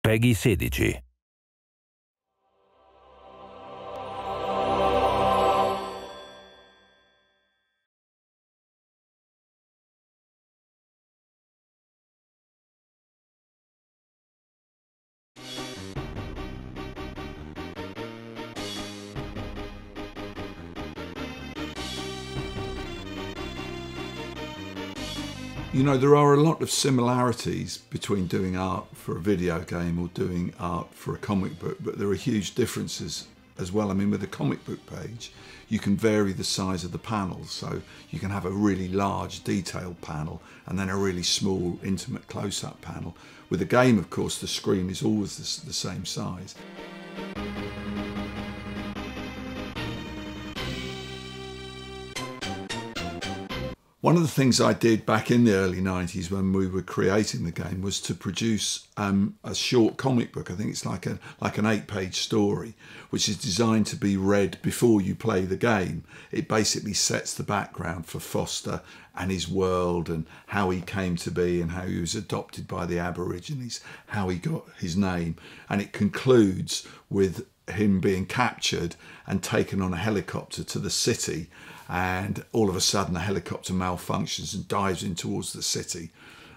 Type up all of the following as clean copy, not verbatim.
Peggy 16. You know, there are a lot of similarities between doing art for a video game or doing art for a comic book, but there are huge differences as well. I mean, with a comic book page, you can vary the size of the panels. So you can have a really large detailed panel and then a really small intimate close-up panel. With a game, of course, the screen is always the same size. One of the things I did back in the early 90s when we were creating the game was to produce a short comic book. I think it's like an 8-page story, which is designed to be read before you play the game. It basically sets the background for Foster and his world and how he came to be and how he was adopted by the Aborigines, how he got his name. And it concludes with him being captured and taken on a helicopter to the city, and all of a sudden the helicopter malfunctions and dives in towards the city,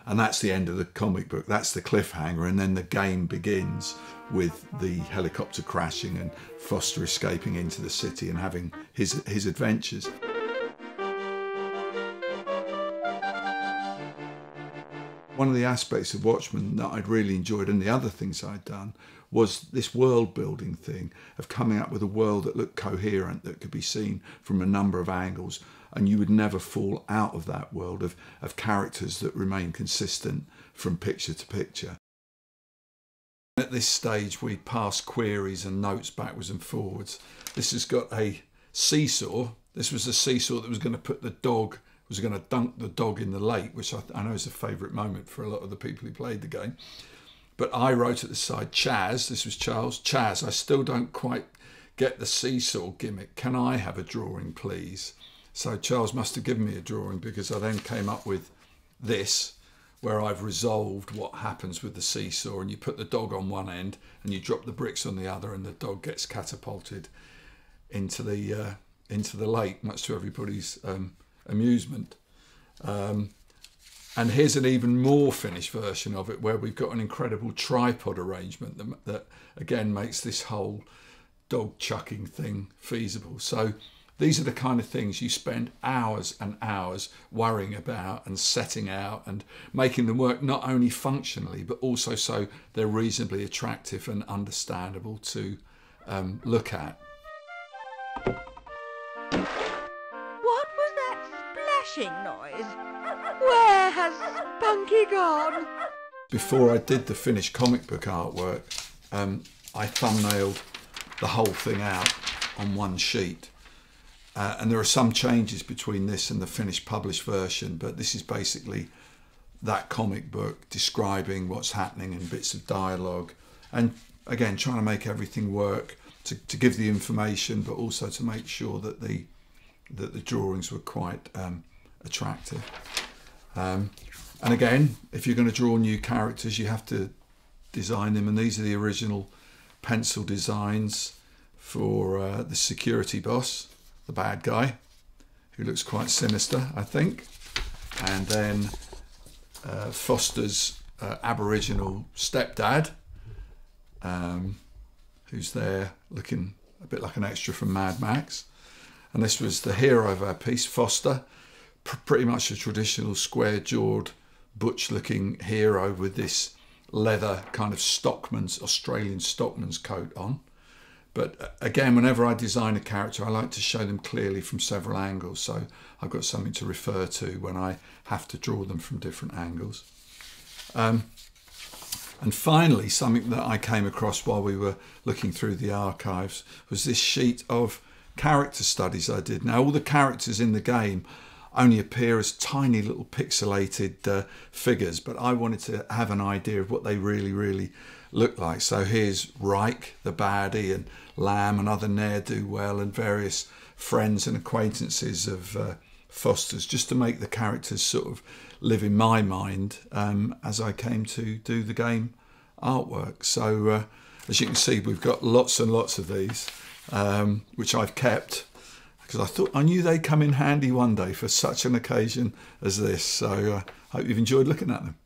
and that's the end of the comic book. That's the cliffhanger, and then the game begins with the helicopter crashing and Foster escaping into the city and having his adventures. One of the aspects of Watchmen that I'd really enjoyed, and the other things I'd done, was this world building thing of coming up with a world that looked coherent, that could be seen from a number of angles, and you would never fall out of that world of characters that remain consistent from picture to picture. At this stage we pass queries and notes backwards and forwards. This has got a seesaw. This was the seesaw that was going to put the dog, was going to dunk the dog in the lake, which I know is a favourite moment for a lot of the people who played the game. But I wrote at the side, Chaz, this was Charles, Chaz, I still don't quite get the seesaw gimmick. Can I have a drawing, please? So Charles must have given me a drawing, because I then came up with this, where I've resolved what happens with the seesaw, and you put the dog on one end and you drop the bricks on the other, and the dog gets catapulted into the lake, much to everybody's amusement. And here's an even more finished version of it, where we've got an incredible tripod arrangement that again makes this whole dog chucking thing feasible. So these are the kind of things you spend hours and hours worrying about and setting out and making them work, not only functionally but also so they're reasonably attractive and understandable to look at. What was that splashing noise? Where has Spunky gone? Before I did the finished comic book artwork, I thumbnailed the whole thing out on one sheet. And there are some changes between this and the finished published version, but this is basically that comic book describing what's happening in bits of dialogue. And again, trying to make everything work to give the information, but also to make sure that the drawings were quite attractive. And again, if you're going to draw new characters, you have to design them, and these are the original pencil designs for the security boss, the bad guy, who looks quite sinister, I think, and then Foster's Aboriginal stepdad, who's there looking a bit like an extra from Mad Max. And this was the hero of our piece, Foster, pretty much a traditional square-jawed, butch-looking hero with this leather kind of Australian stockman's coat on. But again, whenever I design a character, I like to show them clearly from several angles, so I've got something to refer to when I have to draw them from different angles. And finally, something that I came across while we were looking through the archives was this sheet of character studies I did. Now, all the characters in the game only appear as tiny little pixelated figures, but I wanted to have an idea of what they really look like. So here's Reich, the baddie, and Lamb, another ne'er-do-well, and various friends and acquaintances of Foster's, just to make the characters sort of live in my mind as I came to do the game artwork. So as you can see, we've got lots and lots of these, which I've kept because I knew they'd come in handy one day for such an occasion as this. So I hope you've enjoyed looking at them.